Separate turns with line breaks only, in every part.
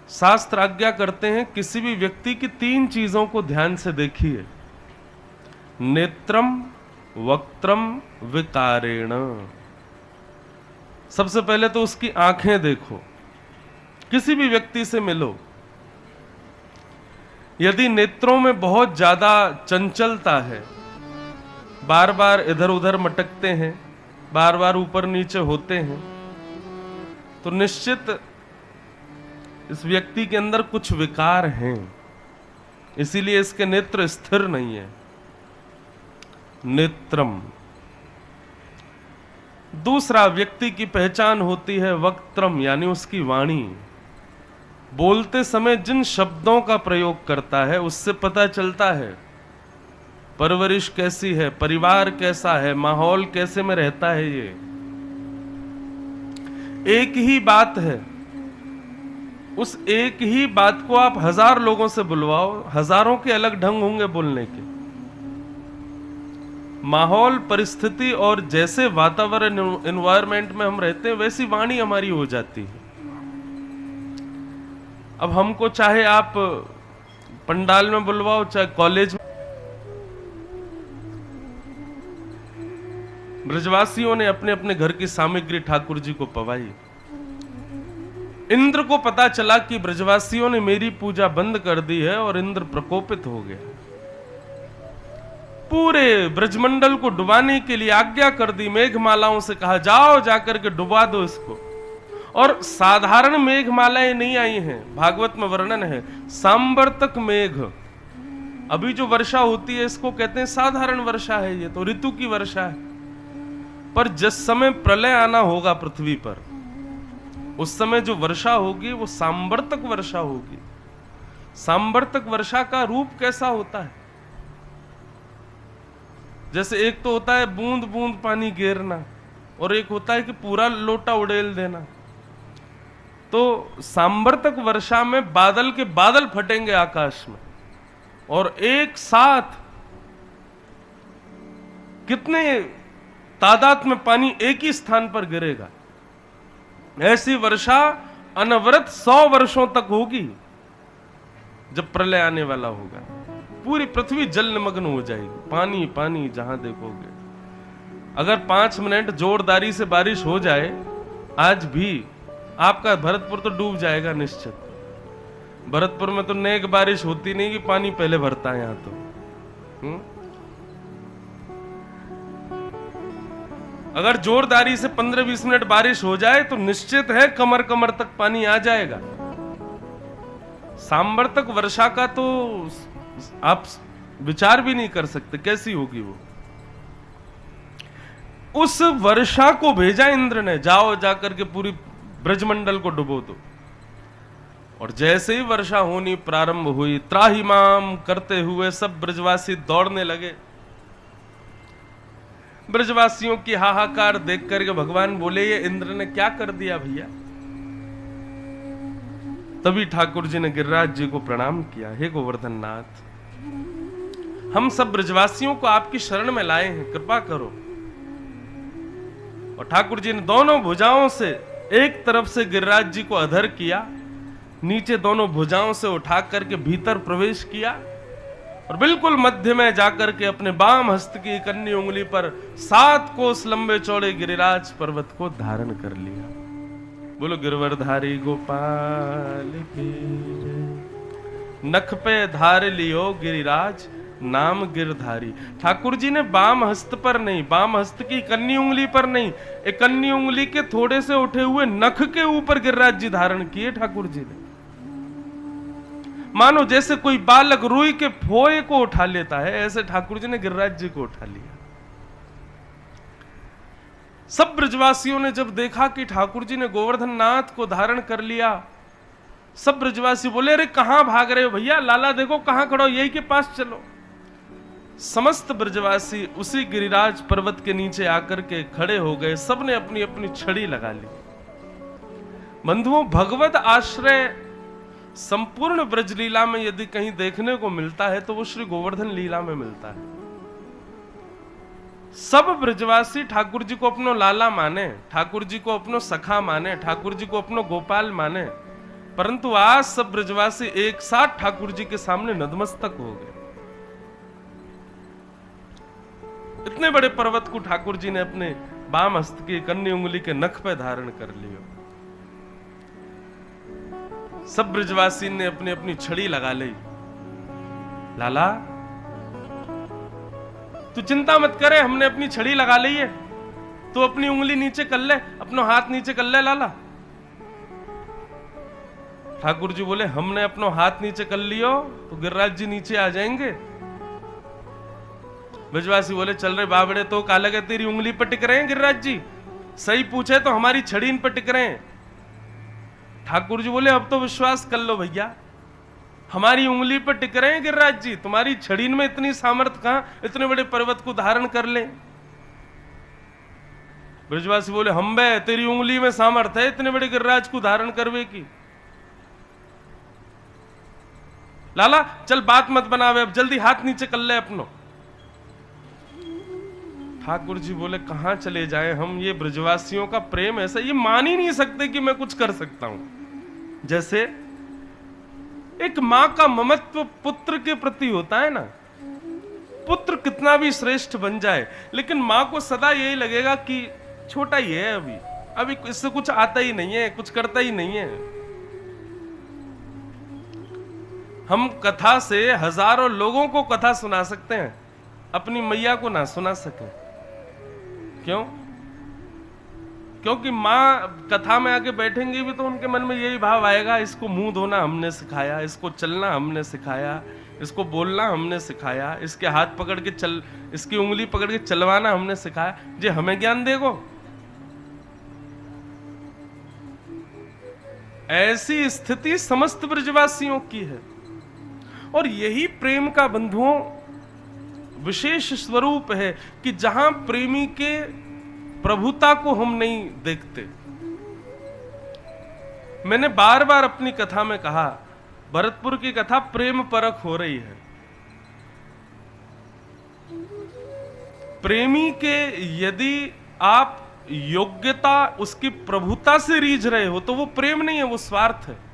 शास्त्र आज्ञा करते हैं किसी भी व्यक्ति की 3 चीजों को ध्यान से देखिए। नेत्रम, वक्त्रम, विकारेण। सबसे पहले तो उसकी आंखें देखो। किसी भी व्यक्ति से मिलो, यदि नेत्रों में बहुत ज्यादा चंचलता है, बार बार इधर उधर मटकते हैं, बार बार ऊपर नीचे होते हैं, तो निश्चित इस व्यक्ति के अंदर कुछ विकार हैं, इसीलिए इसके नेत्र स्थिर नहीं है। नेत्रम। दूसरा व्यक्ति की पहचान होती है वक्त्रम, यानी उसकी वाणी। बोलते समय जिन शब्दों का प्रयोग करता है उससे पता चलता है परवरिश कैसी है, परिवार कैसा है, माहौल कैसे में रहता है। ये एक ही बात है, उस एक ही बात को आप 1000 लोगों से बुलवाओ, हजारों के अलग ढंग होंगे बोलने के। माहौल, परिस्थिति और जैसे वातावरण, एनवायरमेंट में हम रहते हैं वैसी वाणी हमारी हो जाती है। अब हमको चाहे आप पंडाल में बुलवाओ, चाहे कॉलेज में। ब्रजवासियों ने अपने अपने घर की सामग्री ठाकुर जी को पवाई। इंद्र को पता चला कि ब्रजवासियों ने मेरी पूजा बंद कर दी है और इंद्र प्रकोपित हो गया। पूरे ब्रजमंडल को डुबाने के लिए आज्ञा कर दी। मेघमालाओं से कहा जाओ जाकर के डुबा दो इसको। और साधारण मेघमालाएं नहीं आई हैं, भागवत में वर्णन है सांबर्तक मेघ। अभी जो वर्षा होती है इसको कहते हैं साधारण वर्षा है, ये तो ऋतु की वर्षा है। पर जिस समय प्रलय आना होगा पृथ्वी पर, उस समय जो वर्षा होगी वो सांबर्तक वर्षा होगी। सांबर्तक वर्षा का रूप कैसा होता है? जैसे एक तो होता है बूंद बूंद पानी गिरना, और एक होता है कि पूरा लोटा उड़ेल देना। तो सांबर्तक वर्षा में बादल के बादल फटेंगे आकाश में, और एक साथ कितने तादाद में पानी एक ही स्थान पर गिरेगा। ऐसी वर्षा अनवरत 100 वर्षों तक होगी। जब प्रलय आने वाला होगा पूरी पृथ्वी जल निमग्न हो जाएगी, पानी पानी जहां देखोगे। अगर 5 मिनट जोरदारी से बारिश हो जाए आज भी, आपका भरतपुर तो डूब जाएगा निश्चित। भरतपुर में तो नेक बारिश होती नहीं कि पानी पहले भरता है यहां तो। अगर जोरदारी से 15-20 मिनट बारिश हो जाए तो निश्चित है कमर कमर तक पानी आ जाएगा। सांबर्तक वर्षा का तो आप विचार भी नहीं कर सकते कैसी होगी वो। उस वर्षा को भेजा इंद्र ने, जाओ जाकर के पूरी ब्रजमंडल को डुबो दो। और जैसे ही वर्षा होनी प्रारंभ हुई, त्राहिमाम करते हुए सब ब्रजवासी दौड़ने लगे। ब्रजवासियों की हाहाकार देख करके भगवान बोले ये इंद्र ने क्या कर दिया भैया। तभी ठाकुर जी ने गिरिराज जी को प्रणाम किया। हे गोवर्धन नाथ, हम सब ब्रजवासियों को आपकी शरण में लाए हैं, कृपा करो। और ठाकुर जी ने दोनों भुजाओं से एक तरफ से गिरिराज जी को अधर किया, नीचे दोनों भुजाओं से उठा करके भीतर प्रवेश किया, और बिल्कुल मध्य में जाकर के अपने बाम हस्त की कन्नी उंगली पर 7 कोस लंबे चौड़े गिरिराज पर्वत को धारण कर लिया। बोलो गिरवरधारी गोपाल की जय। नख पे धार लियो गिरिराज नाम गिरधारी। ठाकुर जी ने बाम हस्त पर नहीं, बाम हस्त की कन्नी उंगली पर नहीं, एक कन्नी उंगली के थोड़े से उठे हुए नख के ऊपर गिरिराज जी धारण किए ठाकुर जी ने। मानो जैसे कोई बालक रुई के फोए को उठा लेता है, ऐसे ठाकुर जी ने गिरिराज जी को उठा लिया। सब ब्रजवासियों ने जब देखा कि ठाकुर जी ने गोवर्धन नाथ को धारण कर लिया, सब ब्रजवासी बोले अरे कहां भाग रहे हो भैया, लाला देखो कहां खड़ो, यही के पास चलो। समस्त ब्रजवासी उसी गिरिराज पर्वत के नीचे आकर के खड़े हो गए। सबने अपनी अपनी छड़ी लगा ली। बंधुओं, भगवत आश्रय संपूर्ण ब्रजलीला में यदि कहीं देखने को मिलता है तो वो श्री गोवर्धन लीला में मिलता है। सब ब्रजवासी ठाकुर जी को अपनो लाला माने, ठाकुर जी को अपनो सखा माने, ठाकुर जी को अपनो गोपाल माने। परंतु आज सब ब्रजवासी एक साथ ठाकुर जी के सामने नतमस्तक हो गए। इतने बड़े पर्वत को ठाकुर जी ने अपने बाम हस्त की कन्नी उंगली के नख पे धारण कर लिया। सब ब्रजवासी ने अपनी अपनी छड़ी लगा ली। लाला तू चिंता मत करे, हमने अपनी छड़ी लगा ली है, तू अपनी उंगली नीचे कर ले, अपना हाथ नीचे कर ले लाला। ठाकुर जी बोले हमने अपना हाथ नीचे कर लियो तो गिरिराज जी नीचे आ जाएंगे। ब्रजवासी बोले चल रहे बाबड़े तो का लगे तेरी उंगली पर टिक रहे हैं गिरिराज जी, सही पूछे तो हमारी छड़ी इन पर टिक रहे हैं। ठाकुर जी बोले अब तो विश्वास कर लो भैया, हमारी उंगली पर टिक रहे हैं गिरिराज जी, तुम्हारी छड़ी में इतनी सामर्थ्य कहां इतने बड़े पर्वत को धारण कर ले। ब्रजवासी बोले हम बे तेरी उंगली में सामर्थ्य है इतने बड़े गिरिराज को धारण करवे की। लाला चल बात मत बनावे, अब जल्दी हाथ नीचे कर ले अपनो। ठाकुर जी बोले कहां चले जाएं हम, ये ब्रजवासियों का प्रेम ऐसा, ये मान ही नहीं सकते कि मैं कुछ कर सकता हूं। जैसे एक मां का ममत्व पुत्र के प्रति होता है ना, पुत्र कितना भी श्रेष्ठ बन जाए लेकिन मां को सदा यही लगेगा कि छोटा ही है, अभी इससे कुछ आता ही नहीं है, कुछ करता ही नहीं है। हम कथा से हजारों लोगों को कथा सुना सकते हैं, अपनी मैया को ना सुना सके। क्यों? क्योंकि मां कथा में आके बैठेंगी भी तो उनके मन में यही भाव आएगा, इसको मुंह धोना हमने सिखाया, इसको चलना हमने सिखाया, इसको बोलना हमने सिखाया, इसके हाथ पकड़ के चल, इसकी उंगली पकड़ के चलवाना हमने सिखाया, जे हमें ज्ञान देगो। ऐसी स्थिति समस्त ब्रजवासियों की है और यही प्रेम का बंधुओं विशेष स्वरूप है कि जहां प्रेमी के प्रभुता को हम नहीं देखते। मैंने बार बार अपनी कथा में कहा भरतपुर की कथा प्रेम परख हो रही है। प्रेमी के यदि आप योग्यता उसकी प्रभुता से रीझ रहे हो तो वो प्रेम नहीं है, वो स्वार्थ है।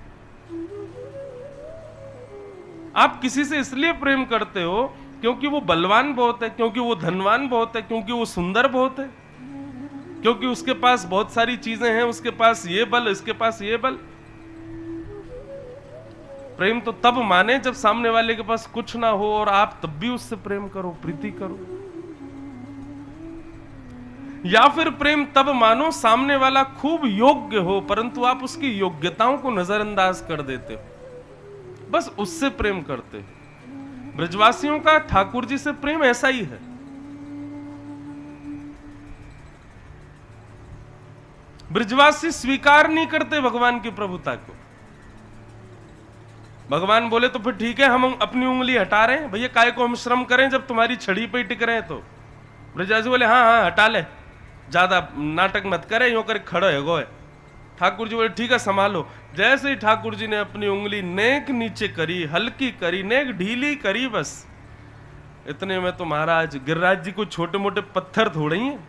आप किसी से इसलिए प्रेम करते हो क्योंकि वो बलवान बहुत है, क्योंकि वो धनवान बहुत है, क्योंकि वो सुंदर बहुत है, क्योंकि उसके पास बहुत सारी चीजें हैं, उसके पास ये बल, इसके पास ये बल। प्रेम तो तब माने जब सामने वाले के पास कुछ ना हो और आप तब भी उससे प्रेम करो, प्रीति करो। या फिर प्रेम तब मानो सामने वाला खूब योग्य हो परंतु आप उसकी योग्यताओं को नजरअंदाज कर देते हो, बस उससे प्रेम करते हो। ब्रजवासियों का ठाकुर जी से प्रेम ऐसा ही है। ब्रजवासी स्वीकार नहीं करते भगवान की प्रभुता को। भगवान बोले तो फिर ठीक है, हम अपनी उंगली हटा रहे हैं, भैया काय को हम श्रम करें जब तुम्हारी छड़ी पे ही टिक रहे हैं तो। ब्रजवासी बोले हाँ हाँ हटा ले, ज्यादा नाटक मत करे, यूं कर खड़े हो गए। ठाकुर जी बोले ठीक है संभालो। जैसे ही ठाकुर जी ने अपनी उंगली नेक नीचे करी, हल्की करी, नेक ढीली करी, बस इतने में तो महाराज गिरिराज जी को छोटे मोटे पत्थर थोड़े ही हैं।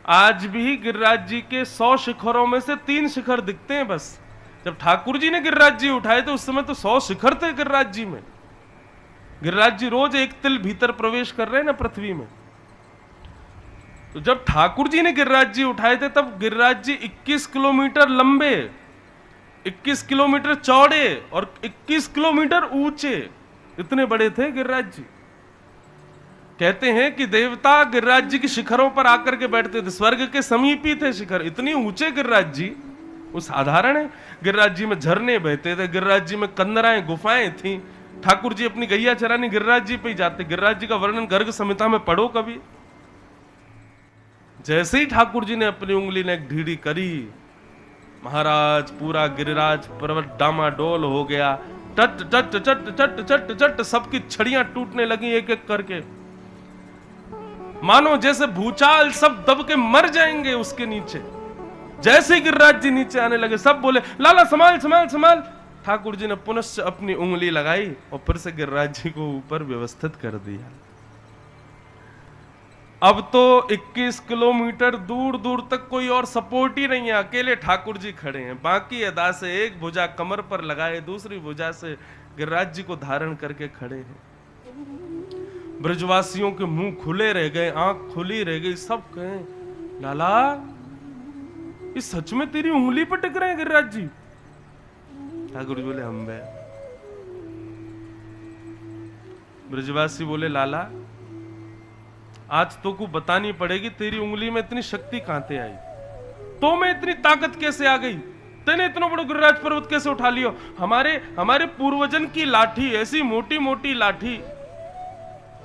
आज भी गिरिराज जी के 100 शिखरों में से 3 शिखर दिखते हैं बस। जब ठाकुर जी ने गिरिराज जी उठाए थे उस समय तो 100 शिखर थे गिरिराज जी में। गिरिराज जी रोज एक तिल भीतर प्रवेश कर रहे हैं ना पृथ्वी में। तो जब ठाकुर जी ने गिरिराज जी उठाए थे तब गिरिराज जी 21 किलोमीटर लंबे, 21 किलोमीटर चौड़े और 21 किलोमीटर ऊंचे, इतने बड़े थे गिरिराज जी। कहते हैं कि देवता गिरिराज जी के शिखरों पर आकर के बैठते थे, स्वर्ग के समीप ही थे शिखर, इतनी ऊंचे गिरिराज जी। वो साधारण है, गिरिराज जी में झरने बहते थे, गिरिराज जी में कंदराएं गुफाएं थी। ठाकुर जी अपनी गैया चराने गिरिराज जी पे ही जाते। गिरिराज जी का वर्णन गर्ग संहिता में पढ़ो कभी। जैसे ही ठाकुर जी ने अपनी उंगली ने एक ढीढ़ी करी, महाराज पूरा गिरिराज पर्वत डामाडोल हो गया। चट चट चट चट चट चट सबकी छड़ियां टूटने लगी एक एक करके, मानो जैसे भूचाल सब दब के मर जाएंगे उसके नीचे। जैसे ही गिरिराज जी नीचे आने लगे सब बोले लाला संभाल संभाल संभाल। ठाकुर जी ने पुनः अपनी उंगली लगाई और फिर से गिरिराज जी को ऊपर व्यवस्थित कर दिया। अब तो 21 किलोमीटर दूर दूर तक कोई और सपोर्ट ही नहीं है, अकेले ठाकुर जी खड़े हैं। बाकी अदा से एक भुजा कमर पर लगाए, दूसरी भुजा से गिरिराज जी को धारण करके खड़े हैं। ब्रजवासियों के मुंह खुले रह गए, आंख खुली रह गई। सब कहें लाला ये सच में तेरी उंगली पर टिक रहे हैं गिरिराज जी? ठाकुर जी बोले हम बे। ब्रजवासी बोले लाला आज तो को बतानी पड़ेगी तेरी उंगली में इतनी शक्ति कहां से आई, तो में इतनी ताकत कैसे आ गई, तेने इतना बड़ा गिरिराज पर्वत कैसे उठा लियो? हमारे पूर्वजन की लाठी, ऐसी मोटी मोटी लाठी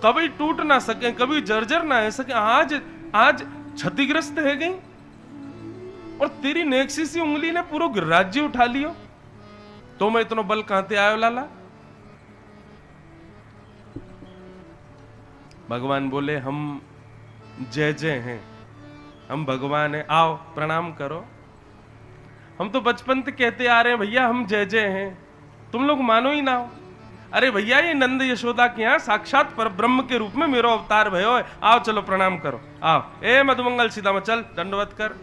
कभी टूट ना सके, कभी जर्जर ना हो सके, आज क्षतिग्रस्त है गई, और तेरी नेक्सी सी उंगली ने पूरा गिरिराज जी उठा लियो, तो मैं इतना बल कहां से आयो लाला? भगवान बोले हम जय जय हैं, हम भगवान हैं, आओ प्रणाम करो। हम तो बचपन से कहते आ रहे हैं भैया हम जय जय हैं, तुम लोग मानो ही ना हो। अरे भैया ये नंद यशोदा के यहाँ साक्षात पर ब्रह्म के रूप में मेरो अवतार भयो है, आओ चलो प्रणाम करो, आओ। ए मधुमंगल सीधा में चल दंडवत कर।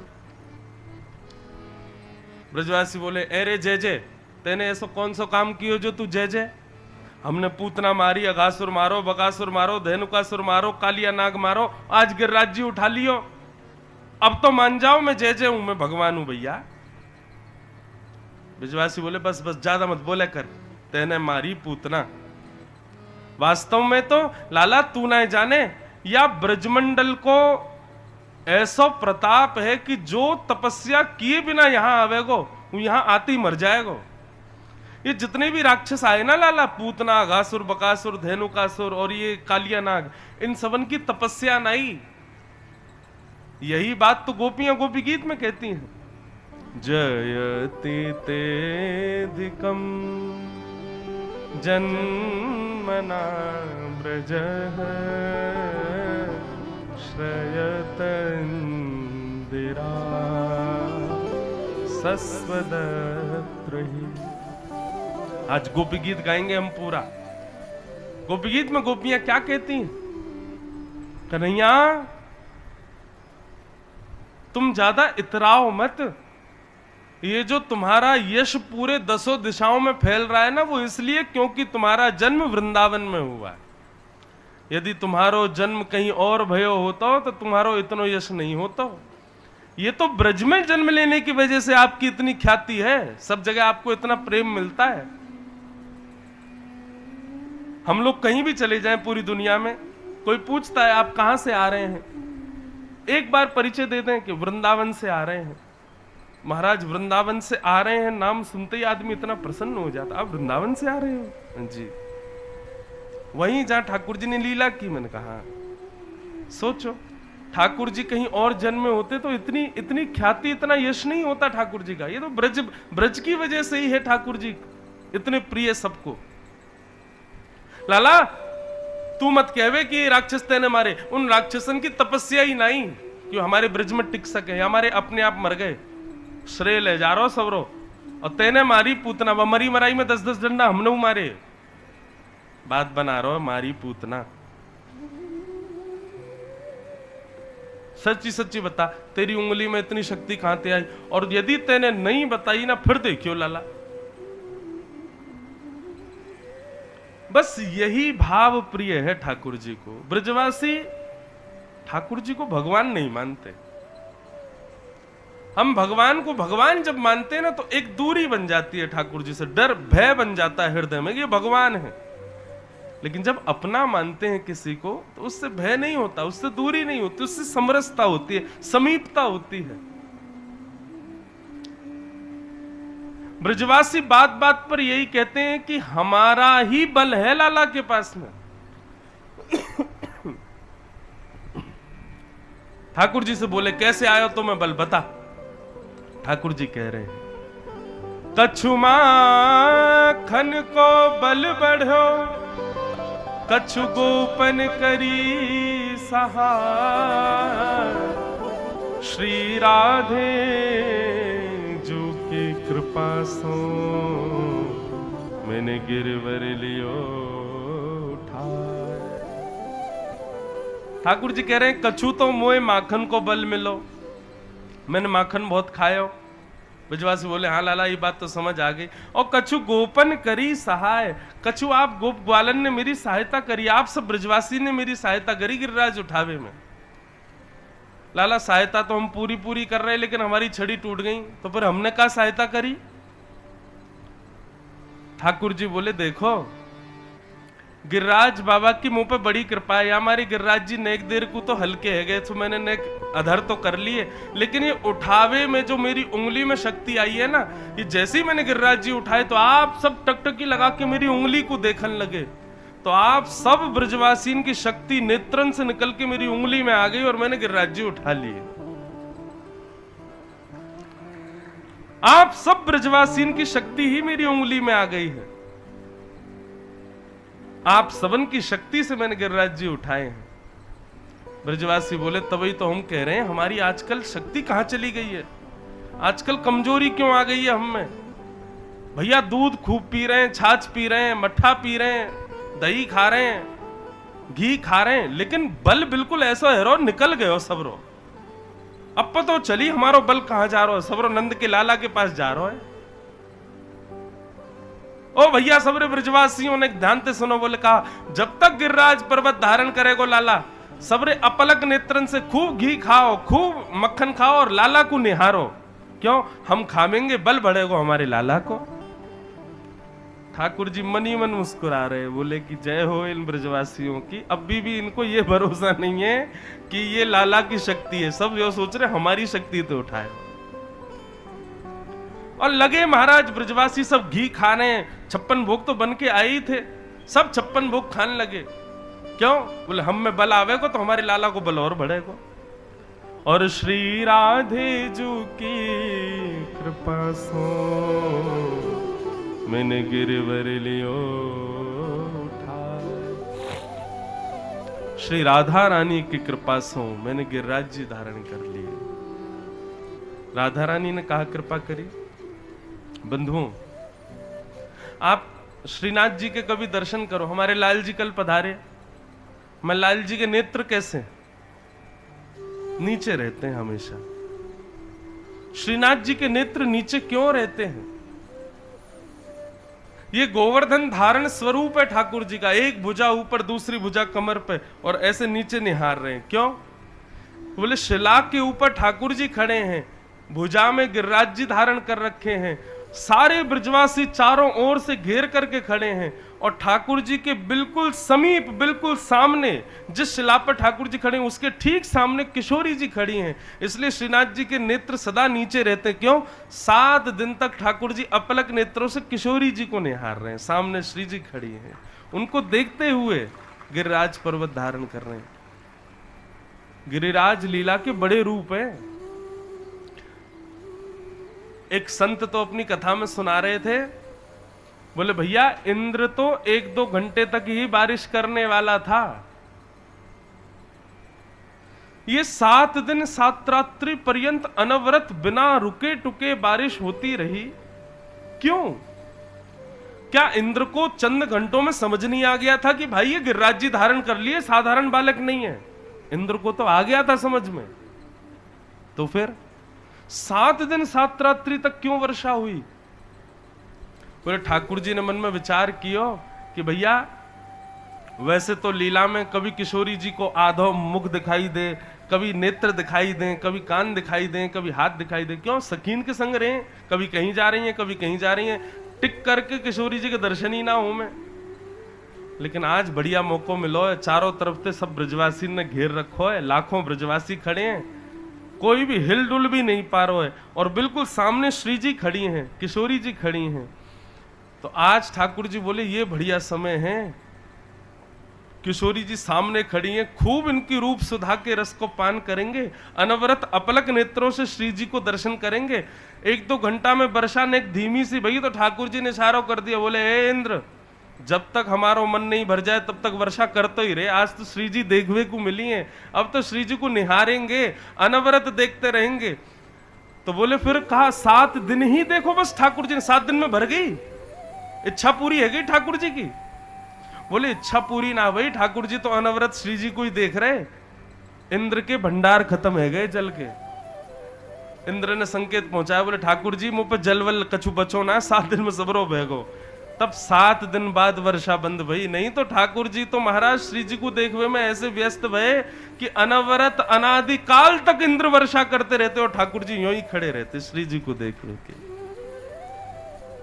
ब्रजवासी बोले अरे जय जय, तेने ऐसा कौन सा काम कियो जो तू जय जय? हमने पूतना मारी, अघासुर मारो, बकासुर मारो, धेनुकासुर मारो, कालिया नाग मारो, आज गिरिराज जी उठा लियो, अब तो मान जाओ मैं जय जय हूं, मैं भगवान हूं भैया। ब्रजवासी बोले बस बस ज्यादा मत बोले कर, तेने मारी पूतना। वास्तव में तो लाला तू ना जाने, या ब्रजमंडल को ऐसा प्रताप है कि जो तपस्या किए बिना यहां आवेगो वो यहां आते ही मर जाएगो। ये जितने भी राक्षस आए ना लाला, पूतना, घासुर, बकासुर, धेनुकासुर और ये कालिया नाग, इन सबन की तपस्या नहीं। यही बात तो गोपियां गोपी गीत में कहती हैं, जयति तेधिकम जन्मना ब्रजः श्रयतन्दिरा सस्वदत्रहि। आज गोपी गीत गाएंगे हम पूरा। गोपी गीत में गोपियां क्या कहती हैं? कन्हैया तुम ज्यादा इतराओ मत, ये जो तुम्हारा यश पूरे 10 दिशाओं में फैल रहा है ना, वो इसलिए क्योंकि तुम्हारा जन्म वृंदावन में हुआ है। यदि तुम्हारो जन्म कहीं और भयो होता तो तुम्हारो इतना यश नहीं होता। ये तो ब्रज में जन्म लेने की वजह से आपकी इतनी ख्याति है, सब जगह आपको इतना प्रेम मिलता है। हम लोग कहीं भी चले जाएं पूरी दुनिया में, कोई पूछता है आप कहां से आ रहे हैं, एक बार परिचय दे दें कि वृंदावन से आ रहे हैं। महाराज वृंदावन से आ रहे हैं, नाम सुनते ही आदमी इतना प्रसन्न हो जाता, आप वृंदावन से आ रहे हो जी, वहीं जहां ठाकुर जी ने लीला की। मैंने कहा सोचो ठाकुर जी कहीं और जन्म में होते तो इतनी ख्याति, इतना यश नहीं होता ठाकुर जी का। ये तो ब्रज की वजह से ही है ठाकुर जी इतने प्रिय सबको। लाला तू मत कहवे कि राक्षस तेने मारे, उन राक्षसन की तपस्या ही नहीं कि हमारे ब्रज में टिक सके, हमारे अपने आप मर गए, श्रेय ले जा रो सबरो। और तेने मारी पूतना, वह मरी मराई में 10-10 डंडा हमने मारे, बात बना रहा मारी पूतना। सच्ची सच्ची बता तेरी उंगली में इतनी शक्ति कहां से आई, और यदि तेने नहीं बताई ना फिर देखियो लाला। बस यही भाव प्रिय है ठाकुर जी को। ब्रजवासी ठाकुर जी को भगवान नहीं मानते। हम भगवान को भगवान जब मानते हैं ना तो एक दूरी बन जाती है ठाकुर जी से, डर भय बन जाता है हृदय में, ये भगवान है। लेकिन जब अपना मानते हैं किसी को तो उससे भय नहीं होता, उससे दूरी नहीं होती, उससे समरसता होती है, समीपता होती है। ब्रजवासी बात बात पर यही कहते हैं कि हमारा ही बल है लाला के पास में। ठाकुर जी से बोले कैसे आयो तो मैं बल बता। ठाकुर जी कह रहे हैं कछु माखन को बल बढ़ो, कछु गोपन करी सहाय, श्री राधे जो की कृपा सो मैंने गिरवर लियो उठाए। ठाकुर जी कह रहे हैं कछु तो मोए माखन को बल मिलो, मैंने माखन बहुत खायो। ब्रजवासी बोले हाँ लाला ये बात तो समझ आ गई। और कछु गोपन करी सहाय, कछु आप गोप ग्वालन ने मेरी सहायता करी, आप सब ब्रजवासी ने मेरी सहायता करी गिरिराज उठावे में। लाला सहायता तो हम पूरी पूरी कर रहे हैं, लेकिन हमारी छड़ी टूट गई, तो फिर हमने क्या सहायता करी? ठाकुर जी बोले देखो गिरिराज बाबा की मुंह पे बड़ी कृपा है, हमारे गिरिराज जी नेक देर को तो हल्के है गए, तो मैंने नेक अधर तो कर लिए, लेकिन ये उठावे में जो मेरी उंगली में शक्ति आई है ना, ये जैसे ही मैंने गिरिराज जी उठाए तो आप सब टकटकी लगा के मेरी उंगली को देखने लगे, तो आप सब ब्रजवासीन की शक्ति नेत्रन से निकल के मेरी उंगली में आ गई और मैंने गिरिराज जी उठा लिए। आप सब ब्रजवासीन की शक्ति ही मेरी उंगली में आ गई है, आप सबन की शक्ति से मैंने गिरिराज जी उठाए हैं। ब्रजवासी बोले तभी तो हम कह रहे हैं हमारी आजकल शक्ति कहां चली गई है, आजकल कमजोरी क्यों आ गई है हम में। भैया दूध खूब पी रहे हैं, छाछ पी रहे हैं, मट्ठा पी रहे हैं, दही खा रहे हैं, घी खा रहे हैं, लेकिन बल बिल्कुल ऐसा है रो निकल गए हो सब रो। अब तो चली हमारो बल कहां जा रहा है, सबरो नंद के लाला के पास जा रहा है। ओ भैया सबरे ब्रजवासियों ने ध्यान से सुनो, बोले कहा जब तक गिरिराज पर्वत धारण करेगो लाला, सबरे अपलक नेत्रन से खूब घी खाओ, खूब मक्खन खाओ और लाला को निहारो। क्यों? हम खामेंगे बल बढ़ेगो हमारे लाला को। ठाकुर जी मन ही मन मुस्कुरा रहे, बोले कि जय हो इन ब्रजवासियों की, अभी भी इनको ये भरोसा नहीं है कि ये लाला की शक्ति है, सब जो सोच रहे हमारी शक्ति तो उठाए। और लगे महाराज ब्रजवासी सब घी खाने, 56 भोग तो बन के आए ही थे, सब 56 भोग खाने लगे। क्यों? बोले हम में बल आवेगा तो हमारे लाला को बल और बढ़ेगा। और श्री राधे जू की कृपा सो मैंने गिरवर लियो उठाए, श्री राधा रानी की कृपा से मैंने गिरिराज जी धारण कर लिए। राधा रानी ने कहा कृपा करी। बंधुओं आप श्रीनाथ जी के कभी दर्शन करो, हमारे लाल जी कल पधारे, मैं लाल जी के नेत्र कैसे नीचे रहते हैं हमेशा। श्रीनाथ जी के नेत्र नीचे क्यों रहते हैं? ये गोवर्धन धारण स्वरूप है ठाकुर जी का, एक भुजा ऊपर दूसरी भुजा कमर पे और ऐसे नीचे निहार रहे हैं। क्यों? बोले शिला के ऊपर ठाकुर जी खड़े हैं, भुजा में गिरिराज जी धारण कर रखे हैं, सारे ब्रजवासी चारों ओर से घेर करके खड़े हैं और ठाकुर जी के बिल्कुल समीप, बिल्कुल सामने जिस शिला पर ठाकुर जी खड़े हैं उसके ठीक सामने किशोरी जी खड़ी हैं। इसलिए श्रीनाथ जी के नेत्र सदा नीचे रहते हैं। क्यों? 7 दिन तक ठाकुर जी अपलक नेत्रों से किशोरी जी को निहार रहे हैं, सामने श्री जी खड़ी हैं, उनको देखते हुए गिरिराज पर्वत धारण कर रहे हैं। गिरिराज लीला के बड़े रूप है। एक संत तो अपनी कथा में सुना रहे थे, बोले भैया इंद्र तो 1-2 घंटे तक ही बारिश करने वाला था, ये 7 दिन 7 रात्रि पर्यंत अनवरत बिना रुके टुके बारिश होती रही। क्यों? क्या इंद्र को चंद घंटों में समझ नहीं आ गया था कि भाई ये गिरिराज जी धारण कर लिए, साधारण बालक नहीं है? इंद्र को तो आ गया था समझ में। तो फिर 7 दिन 7 रात्रि तक क्यों वर्षा हुई? बोले ठाकुर जी ने मन में विचार किया कि भैया वैसे तो लीला में कभी किशोरी जी को आधो मुख दिखाई दे, कभी नेत्र दिखाई दें, कभी कान दिखाई दें, कभी हाथ दिखाई दे, क्यों? सखीन के संग रहे, कभी कहीं जा रही हैं, कभी कहीं जा रही हैं, टिक करके किशोरी जी के दर्शन ही ना हो मैं। लेकिन आज बढ़िया मौका मिलो है, चारों तरफ से सब ब्रजवासी ने घेर रखो है, लाखों ब्रजवासी खड़े हैं, कोई भी हिलडुल भी नहीं पा रहा है और बिल्कुल सामने श्री जी खड़ी हैं, किशोरी जी खड़ी हैं। तो आज ठाकुर जी बोले ये बढ़िया समय है, किशोरी जी सामने खड़ी हैं, खूब इनकी रूप सुधा के रस को पान करेंगे, अनवरत अपलक नेत्रों से श्री जी को दर्शन करेंगे। 1-2 घंटा में वर्षा ने एक धीमी सी भई तो ठाकुर जी ने इशारा कर दिया, बोले हे इंद्र जब तक हमारा मन नहीं भर जाए तब तक वर्षा करते ही रहे। आज तो श्री जी देखने को मिली हैं, अब तो श्री जी को निहारेंगे, अनवरत देखते रहेंगे। तो बोले फिर कहा 7 दिन ही देखो बस, ठाकुर जी ने 7 दिन में भर गई, इच्छा पूरी है गई ठाकुर जी की? बोले इच्छा पूरी ना भाई, ठाकुर जी तो अनवरत श्री जी को ही देख रहे, इंद्र के भंडार खत्म है गए जल के। इंद्र ने संकेत पहुंचाया, बोले ठाकुर जी मुंह पे जल वल कछु बचो ना, 7 दिन में सबरो भेगो। तब 7 दिन बाद वर्षा बंद भई। नहीं तो ठाकुर जी तो महाराज श्री जी को देखवे में ऐसे व्यस्त भये कि अनवरत अनादि काल तक इंद्र वर्षा करते रहते और ठाकुर जी यूं ही खड़े रहते श्री जी को देखवे के।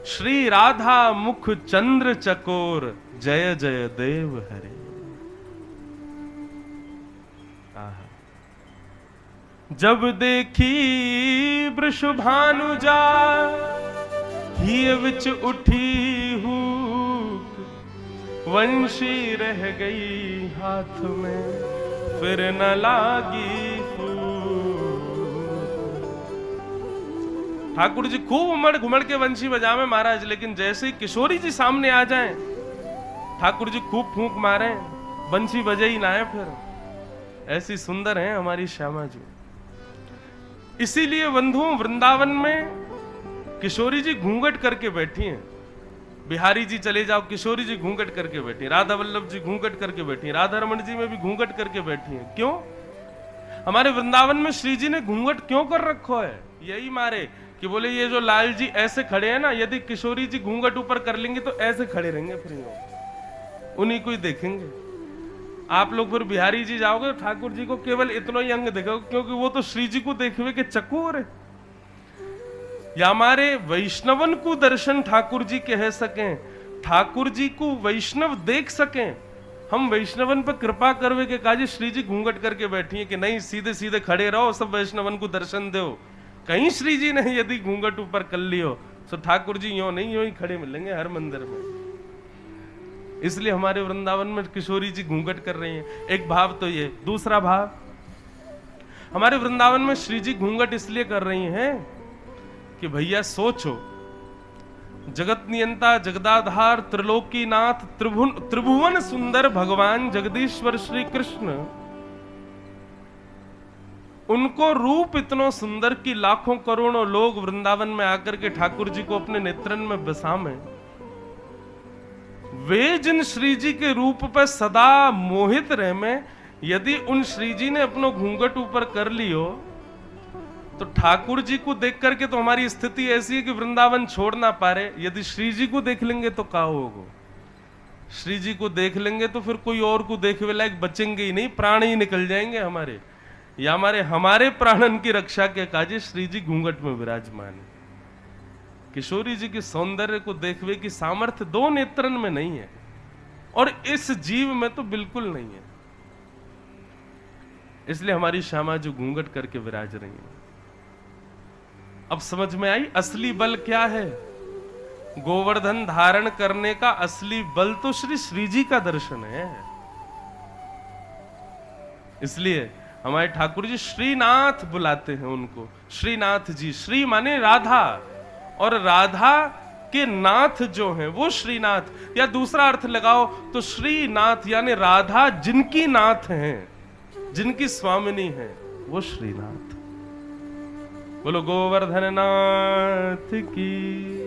श्री राधा मुख चंद्र चकोर, जय जय देव हरे। जब देखी वृषभानुजा, हिय विच उठी हूक, वंशी रह गई हाथ में, फिर न लागी फूक। ठाकुर जी खूब उमड़ घुमड़ के वंशी बजावे महाराज, लेकिन जैसे ही किशोरी जी सामने आ जाएं, ठाकुर जी खूब फूंक मारे, वंशी बजे ही ना है। फिर ऐसी सुंदर है हमारी श्यामा जी। इसीलिए बंधुओं, वृंदावन में किशोरी जी घूंघट करके बैठी हैं। बिहारी जी चले जाओ, किशोरी जी घूंघट करके बैठी, राधा वल्लभ जी घूंघट करके बैठी, राधा रमण जी में भी घूंघट करके बैठी हैं। क्यों? हमारे वृंदावन में श्री जी ने घूंघट क्यों कर रखो है? यही मारे कि बोले ये जो लाल जी ऐसे खड़े हैं ना, यदि किशोरी जी घूंघट ऊपर कर लेंगे तो ऐसे खड़े रहेंगे, फिर उन्हीं को ही देखेंगे। आप लोग फिर बिहारी जी जाओगे, ठाकुर जी को केवल इतना ही अंग देखोगे, क्योंकि वो तो श्री जी को देखवे के चकोर है। या हमारे वैष्णवन को दर्शन ठाकुर जी कह सकें, ठाकुर जी को वैष्णव देख सकें, हम वैष्णवन पर कृपा करवे के काजी श्री जी घूंघट करके बैठी है कि नहीं सीधे सीधे खड़े रहो, सब वैष्णवन को दर्शन दो। कहीं श्री जी ने यदि घूंघट ऊपर कर लियो तो ठाकुर जी यूं नहीं यूं ही खड़े मिलेंगे हर मंदिर में। इसलिए हमारे वृंदावन में किशोरी जी घूंघट कर रही हैं। एक भाव तो ये। दूसरा भाव, हमारे वृंदावन में श्री जी घूंघट इसलिए कर रही हैं कि भैया सोचो, जगत नियंता जगदाधार त्रिलोकीनाथ त्रिभुवन सुंदर भगवान जगदीश्वर श्री कृष्ण, उनको रूप इतना सुंदर कि लाखों करोड़ों लोग वृंदावन में आकर के ठाकुर जी को अपने नेत्रन में बसामें। वे जिन श्री जी के रूप पर सदा मोहित रहे में, यदि उन श्री जी ने अपनो घूंघट ऊपर कर लियो तो ठाकुर जी को देख करके तो हमारी स्थिति ऐसी है कि वृंदावन छोड़ ना पा रहे। यदि श्री जी को देख लेंगे तो क्या होगा? श्री जी को देख लेंगे तो फिर कोई और को देखने लायक बचेंगे ही नहीं, प्राण ही निकल जाएंगे हमारे। या हमारे प्राणन की रक्षा के काजे श्री जी घूंघट में विराजमान है। किशोरी जी के सौंदर्य को देखवे की सामर्थ्य दो नेत्रन में नहीं है, और इस जीव में तो बिल्कुल नहीं है। इसलिए हमारी श्यामा जो घूंघट करके विराज रही है। अब समझ में आई असली बल क्या है? गोवर्धन धारण करने का असली बल तो श्री जी का दर्शन है। इसलिए हमारे ठाकुर जी श्रीनाथ बुलाते हैं उनको, श्रीनाथ जी। श्री माने राधा, और राधा के नाथ जो हैं वो श्रीनाथ। या दूसरा अर्थ लगाओ तो श्रीनाथ यानी राधा जिनकी नाथ हैं, जिनकी स्वामिनी है, वो श्रीनाथ। बोलो गोवर्धन नाथ की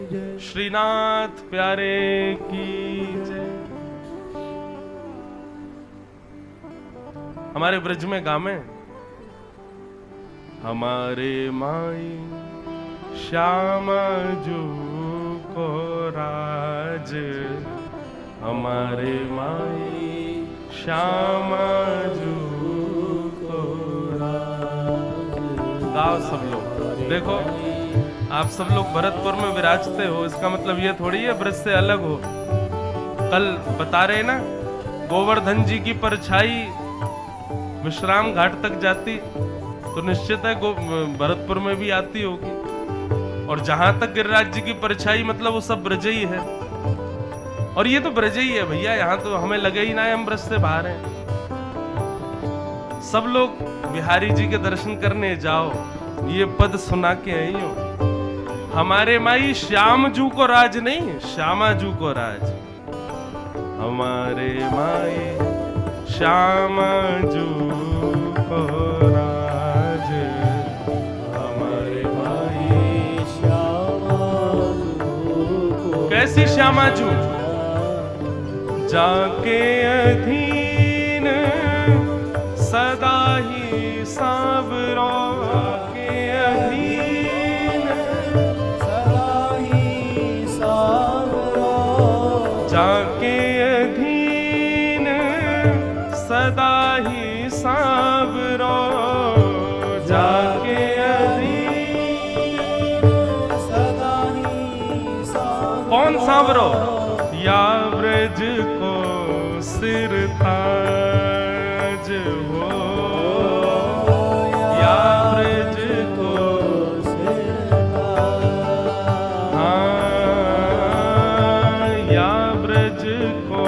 जय, श्रीनाथ प्यारे की जय। हमारे ब्रज में गामे, हमारे माई श्यामा जो को राज, हमारे माई श्यामा जो को राज। गाओ सब लोग। देखो आप सब लोग भरतपुर में विराजते हो, इसका मतलब ये थोड़ी है ब्रज से अलग हो। कल बता रहे ना, गोवर्धन जी की परछाई विश्राम घाट तक जाती तो निश्चित है भरतपुर में भी आती होगी। और जहां तक गिरिराज जी की परछाई मतलब वो सब ब्रज ही है, और ये तो ब्रज ही है भैया। यहाँ तो हमें लगे ही ना है हम ब्रज से बाहर हैं। सब लोग बिहारी जी के दर्शन करने जाओ, ये पद सुना के आई हो। हमारे माई श्याम जू को राज नहीं, श्यामा जू को राज। हमारे माई श्यामा जू को राज, हमारे माई श्यामा जू को। कैसी श्यामा जू? जाके अधीन सदा ही सांवरो के अधीन
सदा ही सांवरो
जाके अधीन सदा ही सांवरो जाके अधीन
सदा ही सांवरो।
कौन सांवरो? या ब्रज को सिर ताज हो, या ब्रज को
सिर ताज।
हाँ, या ब्रज को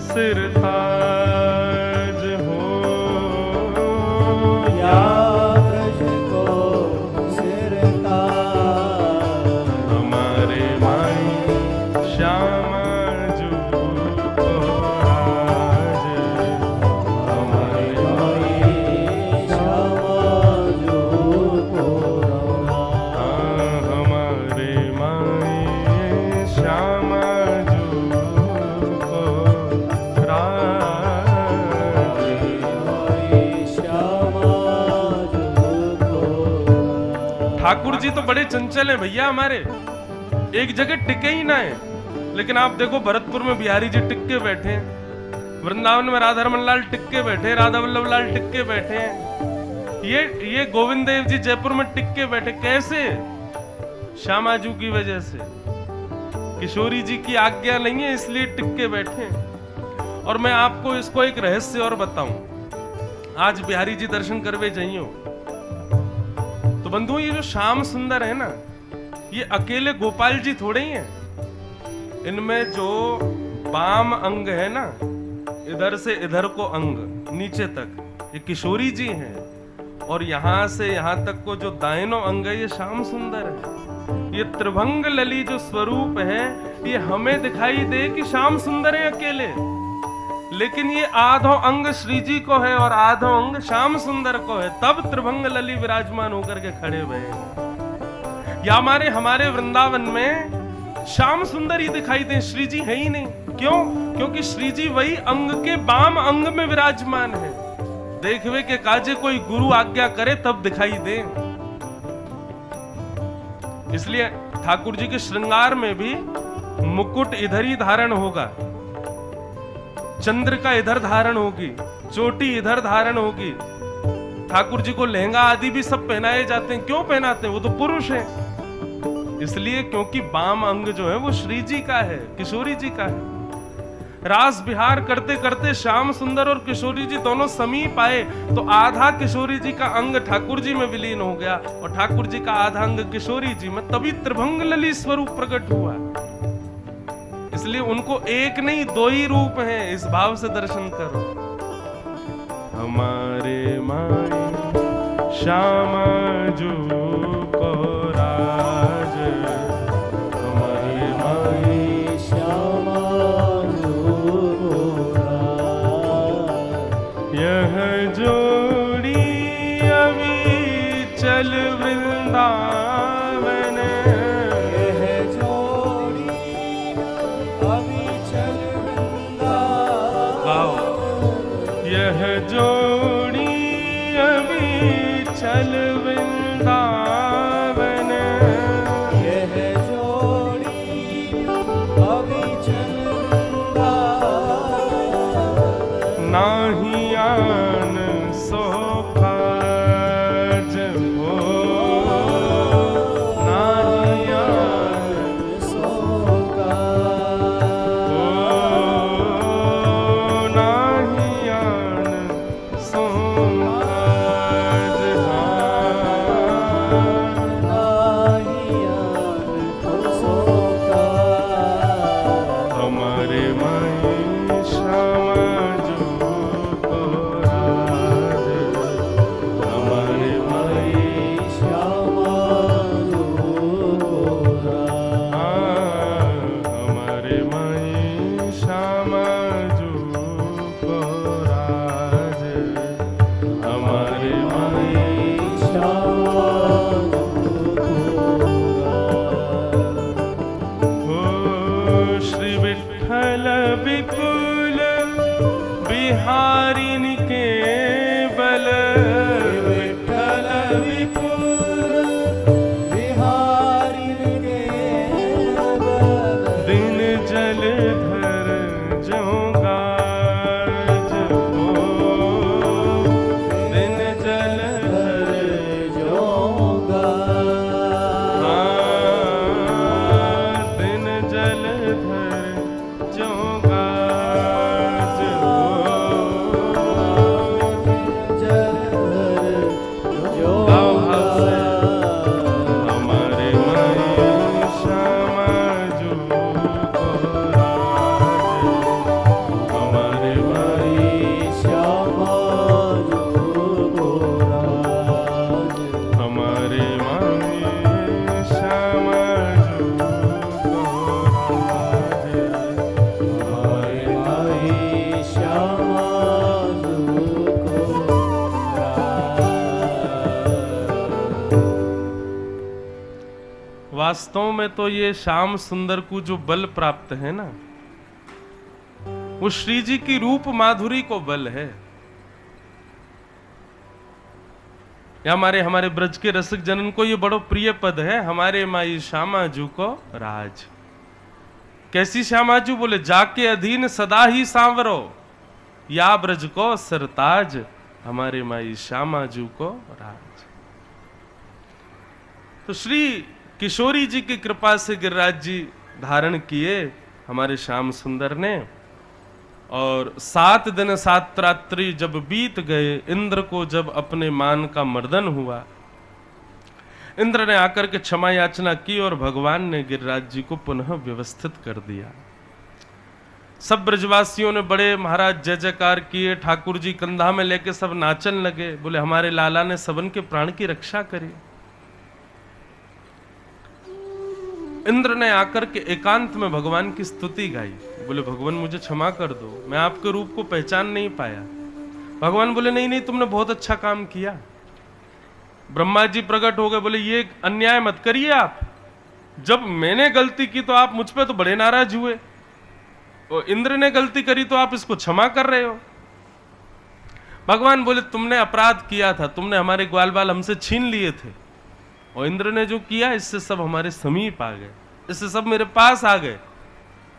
सिर ताज हो,
या ब्रज को सिर ताज।
हमारे माई श्यामा जू को राज, हमारे माई
श्यामा जो को
हाँ, हमारे माई श्यामा जू को राज।
श्यामा जो को।
ठाकुर जी तो बड़े चंचल हैं भैया हमारे, एक जगह टिके ही ना है। लेकिन आप देखो भरतपुर में बिहारी जी टिक के बैठे हैं, वृंदावन में राधा रमन लाल टिक के बैठे, राधा वल्लभ लाल टिक के बैठे हैं, ये गोविंद देव जी जयपुर में टिक के बैठे। कैसे? श्यामाजू की वजह से, किशोरी जी की आज्ञा नहीं है इसलिए टिक के बैठे हैं। और मैं आपको इसको एक रहस्य और बताऊं। आज बिहारी जी दर्शन करवे जाइयो तो बंधु ये जो श्याम सुंदर है ना, ये अकेले गोपाल जी थोड़े ही हैं। इनमें जो वाम अंग है ना, इधर से इधर को अंग नीचे तक, ये किशोरी जी हैं। और यहां से यहां तक को जो दाहिनो अंग है, ये श्याम सुंदर है। ये त्रिभंग लली जो स्वरूप है, ये हमें दिखाई दे कि श्याम सुंदर है अकेले, लेकिन ये आधो अंग श्री जी को है और आधो अंग श्याम सुंदर को है। तब त्रिभंग लली विराजमान होकर के खड़े हुए हैं। या हमारे वृंदावन में श्याम सुंदर ही दिखाई दे, श्री जी है ही नहीं। क्यों? क्योंकि श्री जी वही अंग के वाम अंग में विराजमान है। देखवे के काजे कोई गुरु आज्ञा करे तब दिखाई दे। इसलिए ठाकुर जी के श्रृंगार में भी मुकुट इधर ही धारण होगा, चंद्रिका इधर धारण होगी, चोटी इधर धारण होगी। ठाकुर जी को लहंगा आदि भी सब पहनाए जाते हैं। क्यों पहनाते हैं? वो तो पुरुष है, इसलिए क्योंकि वाम अंग जो है वो श्री जी का है, किशोरी जी का है। रास विहार करते करते श्याम सुंदर और किशोरी जी दोनों समीप आए तो आधा किशोरी जी का अंग ठाकुर जी में विलीन हो गया और ठाकुर जी का आधा अंग किशोरी जी में, तभी त्रिभंग लली स्वरूप प्रकट हुआ। इसलिए उनको एक नहीं दो ही रूप हैं, इस भाव से दर्शन करो। हमारे माई श्यामा जू को राज, हमारे माई
श्यामा जो को राज।
यह जोड़ी अभी चल वृंदावन,
यह जोड़ी अभी चल वृंदावन।
यह जोड़ी अभी चल वृंदावन,
यह जोड़ी अभी चल वृंदावन।
नाही आन सो काज हो, नाही आन
सो काज
हो, नाही आन सो काज।
नाही आन सो काज।
हमारे माई श्यामा जू को राज, हमारे माई
श्यामा जो को राज।
हमारे माई श्यामा जू को राज, हमारे माई
श्यामा जो को राज।
हो श्री विठ्ठल विपुल बिहारिन के बल, वास्तव में तो ये श्याम सुंदर को जो बल प्राप्त है ना, वो श्री जी की रूप माधुरी को बल है। या हमारे ब्रज के रसिक जनन को ये बड़ो प्रिय पद है, हमारे माई श्यामाजू को राज। कैसी श्यामाजू? बोले जाके अधीन सदा ही सांवरो, या ब्रज को सरताज, हमारे माई श्यामाजू को राज। तो श्री किशोरी जी की कृपा से गिरिराज जी धारण किए हमारे श्याम सुंदर ने। और 7 दिन 7 रात्रि जब बीत गए, इंद्र को जब अपने मान का मर्दन हुआ, इंद्र ने आकर के क्षमा याचना की और भगवान ने गिरिराज जी को पुनः व्यवस्थित कर दिया। सब ब्रजवासियों ने बड़े महाराज जय जयकार किए, ठाकुर जी कंधा में लेके सब नाचन लगे, बोले हमारे लाला ने सबन के प्राण की रक्षा करी। इंद्र ने आकर के एकांत में भगवान की स्तुति गाई, बोले भगवान मुझे क्षमा कर दो, मैं आपके रूप को पहचान नहीं पाया। भगवान बोले नहीं नहीं, तुमने बहुत अच्छा काम किया। ब्रह्मा जी प्रकट हो गए, बोले ये अन्याय मत करिए आप, जब मैंने गलती की तो आप मुझ पे तो बड़े नाराज हुए, और इंद्र ने गलती करी तो आप इसको क्षमा कर रहे हो। भगवान बोले तुमने अपराध किया था, तुमने हमारे ग्वाल बाल हमसे छीन लिए थे, और इंद्र ने जो किया इससे सब हमारे समीप आ गए, इससे सब मेरे पास आ गए,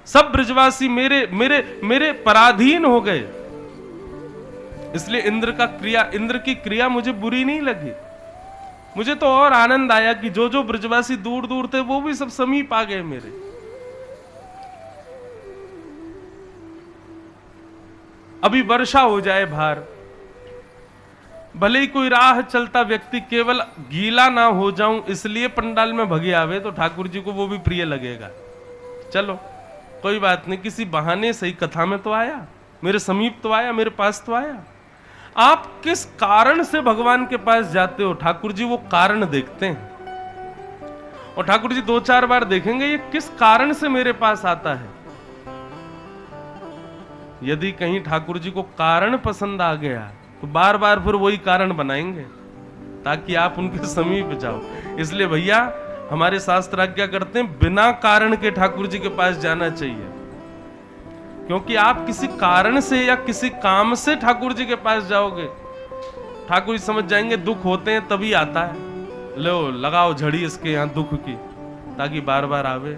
सब ब्रजवासी मेरे मेरे मेरे पराधीन हो गए। इसलिए इंद्र की क्रिया मुझे बुरी नहीं लगी, मुझे तो और आनंद आया कि जो जो ब्रजवासी दूर दूर थे वो भी सब समीप आ गए मेरे। अभी वर्षा हो जाए बाहर, भले ही कोई राह चलता व्यक्ति केवल गीला ना हो जाऊं इसलिए पंडाल में भगे आवे तो ठाकुर जी को वो भी प्रिय लगेगा। चलो कोई बात नहीं, किसी बहाने सही कथा में तो आया, मेरे समीप तो आया, मेरे पास तो आया। आप किस कारण से भगवान के पास जाते हो, ठाकुर जी वो कारण देखते हैं, और ठाकुर जी 2-4 बार देखेंगे ये किस कारण से मेरे पास आता है। यदि कहीं ठाकुर जी को कारण पसंद आ गया तो बार बार फिर वही कारण बनाएंगे ताकि आप उनके समीप जाओ। इसलिए भैया हमारे शास्त्र आज्ञा करते हैं बिना कारण के ठाकुर जी के पास जाना चाहिए, क्योंकि आप किसी कारण से या किसी काम से ठाकुर जी के पास जाओगे, ठाकुर जी समझ जाएंगे दुख होते हैं तभी आता है, लो लगाओ झड़ी इसके यहां दुख की ताकि बार बार आवे।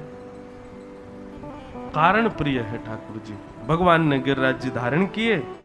कारण प्रिय है ठाकुर जी। भगवान ने गिरिराज जी धारण किए।